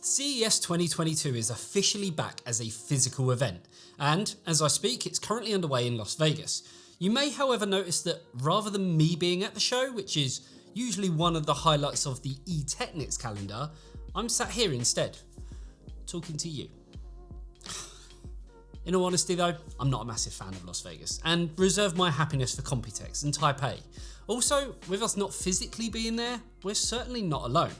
CES 2022 is officially back as a physical event, and as I speak, it's currently underway in Las Vegas. You may, however, notice that rather than me being at the show, which is usually one of the highlights of the eTeknix calendar, I'm sat here instead, talking to you. In all honesty though, I'm not a massive fan of Las Vegas and reserve my happiness for Computex and Taipei. Also, with us not physically being there, we're certainly not alone.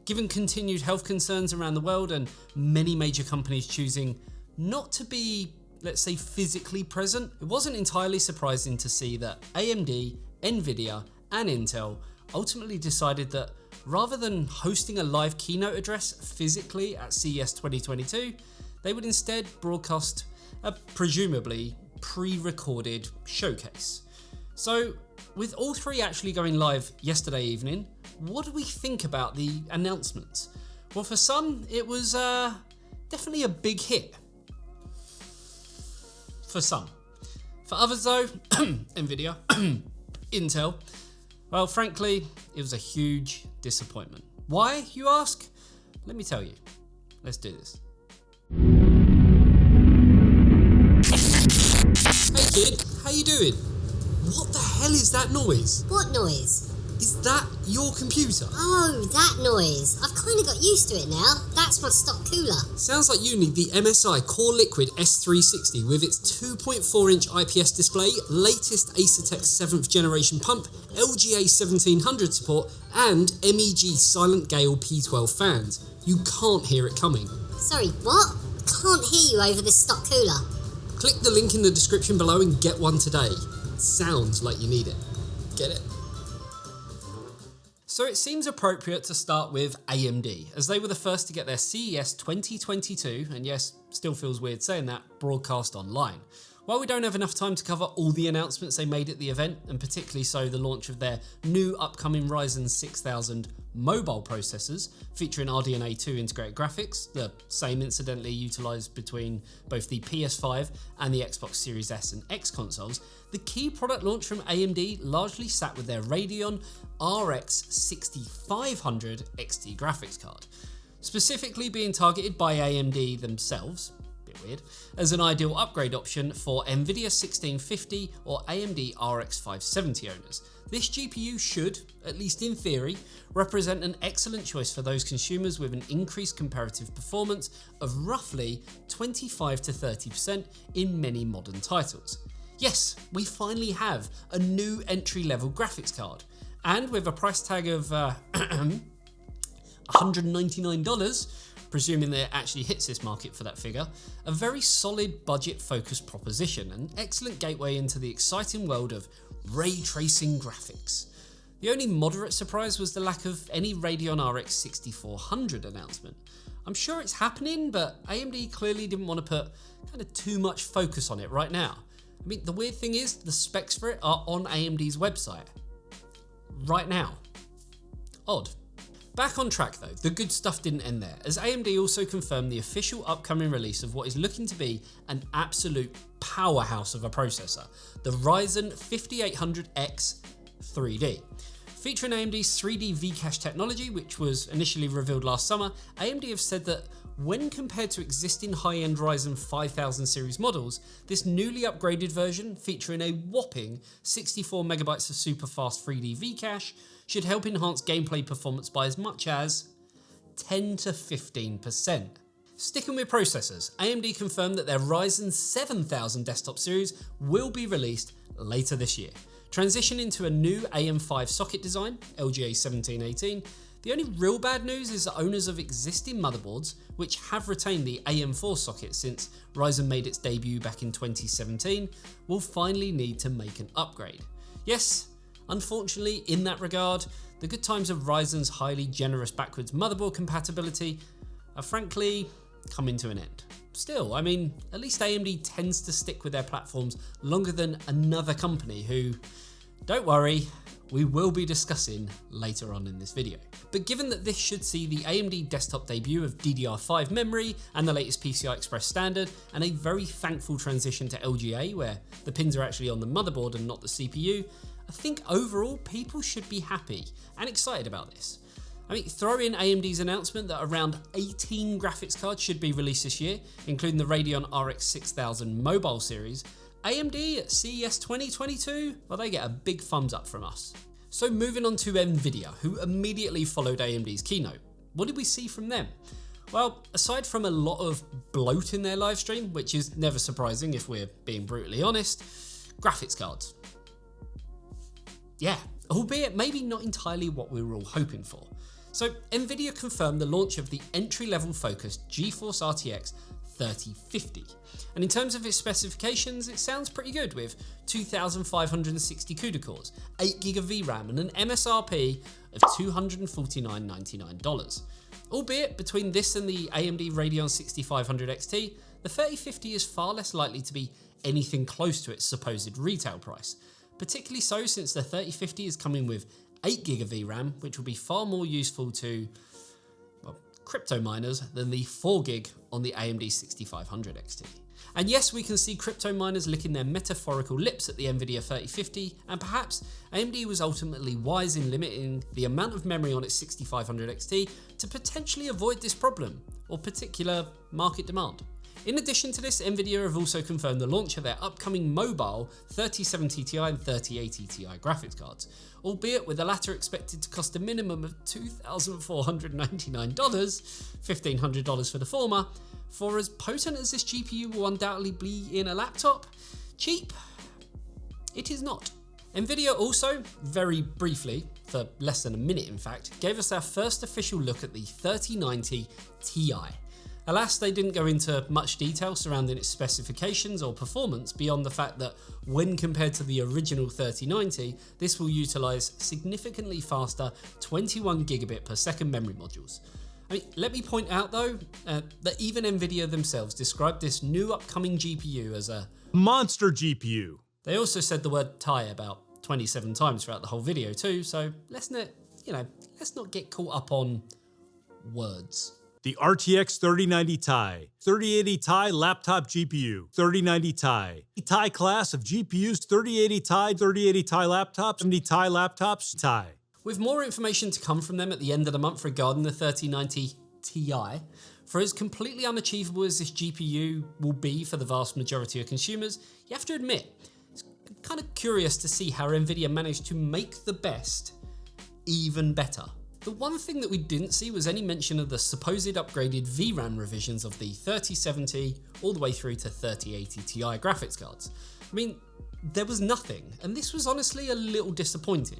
Given continued health concerns around the world and many major companies choosing not to be, let's say, physically present, it wasn't entirely surprising to see that AMD, Nvidia and Intel ultimately decided that rather than hosting a live keynote address physically at CES 2022, they would instead broadcast a presumably pre-recorded showcase. So with all three actually going live yesterday evening, what do we think about the announcements? Well, for some, it was definitely a big hit. For some. For others though, Nvidia, Intel, well, frankly, it was a huge disappointment. Why, you ask? Let me tell you. Let's do this. Hey kid, how you doing? What the hell is that noise? What noise? Is that your computer? Oh, that noise. I've kind of got used to it now. That's my stock cooler. Sounds like you need the MSI Core Liquid S360 with its 2.4-inch IPS display, latest eTeknix 7th generation pump, LGA 1700 support, and MEG Silent Gale P12 fans. You can't hear it coming. Sorry, what? Can't hear you over this stock cooler. Click the link in the description below and get one today. Sounds like you need it. Get it? So it seems appropriate to start with AMD, as they were the first to get their CES 2022, and yes, still feels weird saying that, broadcast online. While we don't have enough time to cover all the announcements they made at the event, and particularly so the launch of their new upcoming Ryzen 6000 mobile processors featuring RDNA 2 integrated graphics, the same incidentally utilised between both the PS5 and the Xbox Series S and X consoles, the key product launch from AMD largely sat with their Radeon Rx 6500 XT graphics card, specifically being targeted by AMD themselves, bit weird, as an ideal upgrade option for Nvidia 1650 or AMD RX 570 owners. This GPU should, at least in theory, represent an excellent choice for those consumers with an increased comparative performance of roughly 25 to 30% in many modern titles. Yes, we finally have a new entry-level graphics card, and with a price tag of $199, presuming that it actually hits this market for that figure, a very solid budget-focused proposition, an excellent gateway into the exciting world of ray tracing graphics. The only moderate surprise was the lack of any Radeon RX 6400 announcement. I'm sure it's happening, but AMD clearly didn't want to put kind of too much focus on it right now. I mean, the weird thing is, the specs for it are on AMD's website. Right now. Odd. Back on track though, the good stuff didn't end there, as AMD also confirmed the official upcoming release of what is looking to be an absolute powerhouse of a processor, the Ryzen 5800X 3D. Featuring AMD's 3D V-Cache technology, which was initially revealed last summer, AMD have said that when compared to existing high-end Ryzen 5000 series models, this newly upgraded version, featuring a whopping 64 megabytes of super fast 3D V-Cache, should help enhance gameplay performance by as much as 10 to 15%. Sticking with processors, AMD confirmed that their Ryzen 7000 desktop series will be released later this year. Transitioning to a new AM5 socket design, LGA 1718, the only real bad news is that owners of existing motherboards, which have retained the AM4 socket since Ryzen made its debut back in 2017, will finally need to make an upgrade. Yes, unfortunately, in that regard, the good times of Ryzen's highly generous backwards motherboard compatibility are frankly coming to an end. Still, I mean, at least AMD tends to stick with their platforms longer than another company who, don't worry, we will be discussing later on in this video. But given that this should see the AMD desktop debut of DDR5 memory and the latest PCI Express standard, and a very thankful transition to LGA where the pins are actually on the motherboard and not the CPU, I think overall people should be happy and excited about this. I mean, throw in AMD's announcement that around 18 graphics cards should be released this year, including the Radeon RX 6000 mobile series. AMD at CES 2022, well, they get a big thumbs up from us. So moving on to Nvidia, who immediately followed AMD's keynote. What did we see from them? Well, aside from a lot of bloat in their live stream, which is never surprising if we're being brutally honest, graphics cards. Yeah, albeit maybe not entirely what we were all hoping for. So Nvidia confirmed the launch of the entry-level focused Geforce Rtx 3050. And in terms of its specifications, it sounds pretty good with 2,560 CUDA cores, 8GB of VRAM and an MSRP of $249.99. Albeit between this and the AMD Radeon 6500 XT, the 3050 is far less likely to be anything close to its supposed retail price. Particularly so since the 3050 is coming with 8GB of VRAM, which will be far more useful to, well, crypto miners than the 4GB on the AMD 6500 XT. And yes, we can see crypto miners licking their metaphorical lips at the Nvidia 3050, and perhaps AMD was ultimately wise in limiting the amount of memory on its 6500 XT to potentially avoid this problem, or particular market demand. In addition to this, Nvidia have also confirmed the launch of their upcoming mobile 3070 Ti and 3080 Ti graphics cards, albeit with the latter expected to cost a minimum of $2,499, $1,500 for the former. For as potent as this GPU will undoubtedly be in a laptop, cheap, it is not. Nvidia also, very briefly, for less than a minute in fact, gave us our first official look at the 3090 Ti. Alas, they didn't go into much detail surrounding its specifications or performance beyond the fact that when compared to the original 3090, this will utilise significantly faster 21GB per second memory modules. I mean, let me point out though, that even Nvidia themselves described this new upcoming GPU as a monster GPU. They also said the word Ti about 27 times throughout the whole video too, so let's not get caught up on words. The RTX 3090 Ti, 3080 Ti laptop GPU, 3090 Ti. Ti class of GPUs, 3080 Ti, 3080 Ti laptops, 70 Ti laptops, Ti. With more information to come from them at the end of the month regarding the 3090 Ti, for as completely unachievable as this GPU will be for the vast majority of consumers, you have to admit, it's kind of curious to see how Nvidia managed to make the best even better. The one thing that we didn't see was any mention of the supposed upgraded VRAM revisions of the 3070 all the way through to 3080 Ti graphics cards. I mean, there was nothing, and this was honestly a little disappointing.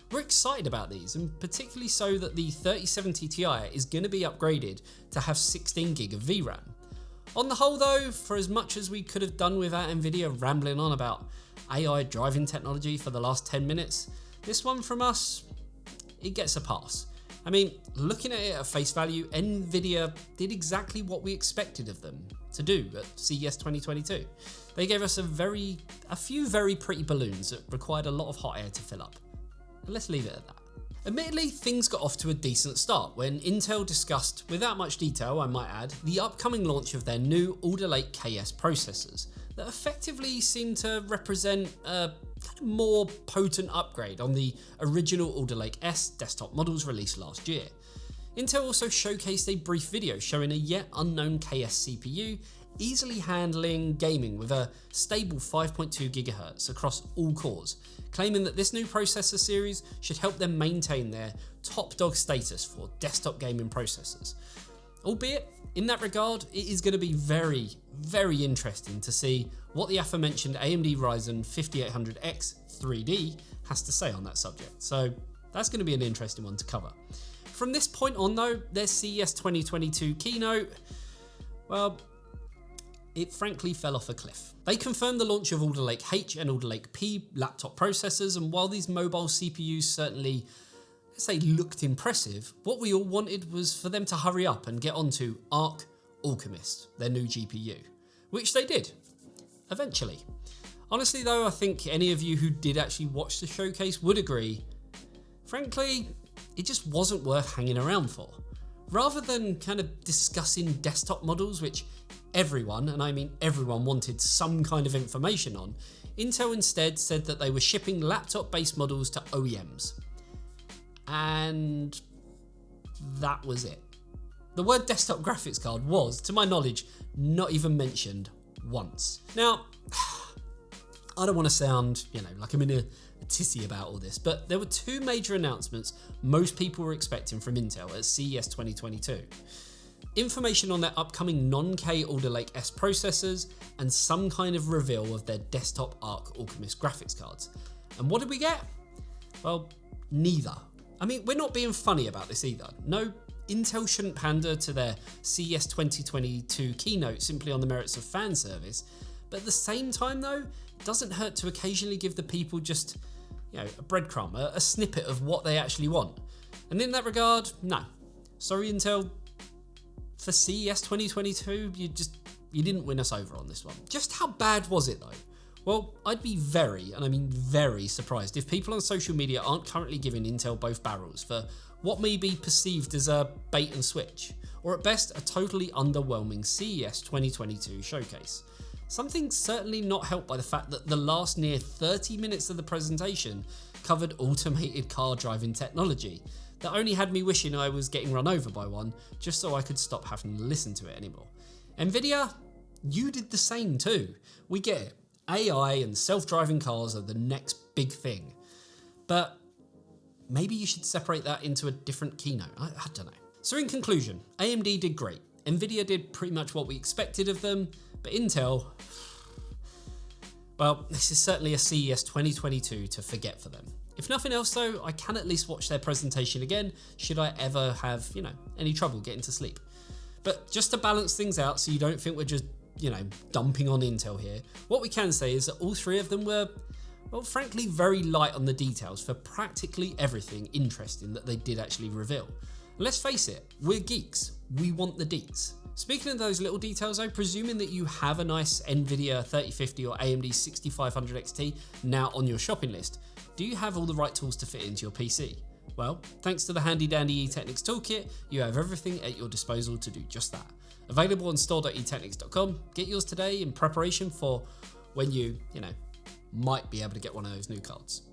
We're excited about these, and particularly so that the 3070 Ti is going to be upgraded to have 16GB of VRAM. On the whole though, for as much as we could have done without Nvidia rambling on about AI driving technology for the last 10 minutes, this one from us, it gets a pass. I mean, looking at it at face value, Nvidia did exactly what we expected of them to do at CES 2022. They gave us a few very pretty balloons that required a lot of hot air to fill up. And let's leave it at that. Admittedly, things got off to a decent start when Intel discussed, without much detail I might add, the upcoming launch of their new Alder Lake KS processors that effectively seem to represent a kind of more potent upgrade on the original Alder Lake S desktop models released last year. Intel also showcased a brief video showing a yet unknown KS CPU easily handling gaming with a stable 5.2 GHz across all cores, claiming that this new processor series should help them maintain their top dog status for desktop gaming processors. Albeit, in that regard, it is going to be very, very interesting to see what the aforementioned AMD Ryzen 5800X 3D has to say on that subject, so that's going to be an interesting one to cover. From this point on though, their CES 2022 keynote, well, it frankly fell off a cliff. They confirmed the launch of Alder Lake H and Alder Lake P laptop processors, and while these mobile CPUs certainly, let's say, looked impressive, what we all wanted was for them to hurry up and get onto Arc Alchemist, their new GPU, which they did, eventually. Honestly though, I think any of you who did actually watch the showcase would agree, frankly, it just wasn't worth hanging around for. Rather than kind of discussing desktop models, which everyone, and I mean everyone, wanted some kind of information on, Intel instead said that they were shipping laptop-based models to OEMs. And that was it. The word desktop graphics card was, to my knowledge, not even mentioned once. Now, I don't want to sound, like I'm in a tissy about all this, but there were two major announcements most people were expecting from Intel at CES 2022. Information on their upcoming non-K Alder Lake S processors and some kind of reveal of their desktop Arc Alchemist graphics cards. And what did we get? Well, neither. I mean, we're not being funny about this either. No, Intel shouldn't pander to their CES 2022 keynote simply on the merits of fan service, but at the same time though, it doesn't hurt to occasionally give the people just, a breadcrumb, a snippet of what they actually want. And in that regard, no. Sorry Intel, for CES 2022, you didn't win us over on this one. Just how bad was it though? Well, I'd be very, and I mean very, surprised if people on social media aren't currently giving Intel both barrels for what may be perceived as a bait and switch, or at best a totally underwhelming CES 2022 showcase. Something certainly not helped by the fact that the last near 30 minutes of the presentation covered automated car driving technology that only had me wishing I was getting run over by one just so I could stop having to listen to it anymore. Nvidia, you did the same too. We get it. AI and self-driving cars are the next big thing. But maybe you should separate that into a different keynote. I don't know. So in conclusion, AMD did great. Nvidia did pretty much what we expected of them, but Intel, well, this is certainly a CES 2022 to forget for them. If nothing else though, I can at least watch their presentation again should I ever have, any trouble getting to sleep. But just to balance things out so you don't think we're just, dumping on Intel here, what we can say is that all three of them were, well, frankly, very light on the details for practically everything interesting that they did actually reveal. And let's face it, we're geeks. We want the deets. Speaking of those little details though, presuming that you have a nice Nvidia 3050 or AMD 6500 XT now on your shopping list, do you have all the right tools to fit into your PC? Well, thanks to the handy dandy eTeknix toolkit, you have everything at your disposal to do just that. Available on store.eteknix.com. Get yours today in preparation for when you might be able to get one of those new cards.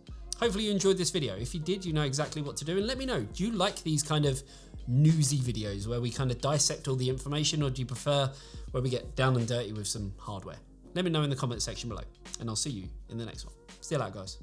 Hopefully you enjoyed this video. If you did, you know exactly what to do, and let me know, do you like these kind of newsy videos where we kind of dissect all the information, or do you prefer where we get down and dirty with some hardware? Let me know in the comment section below, and I'll see you in the next one. See you later, guys.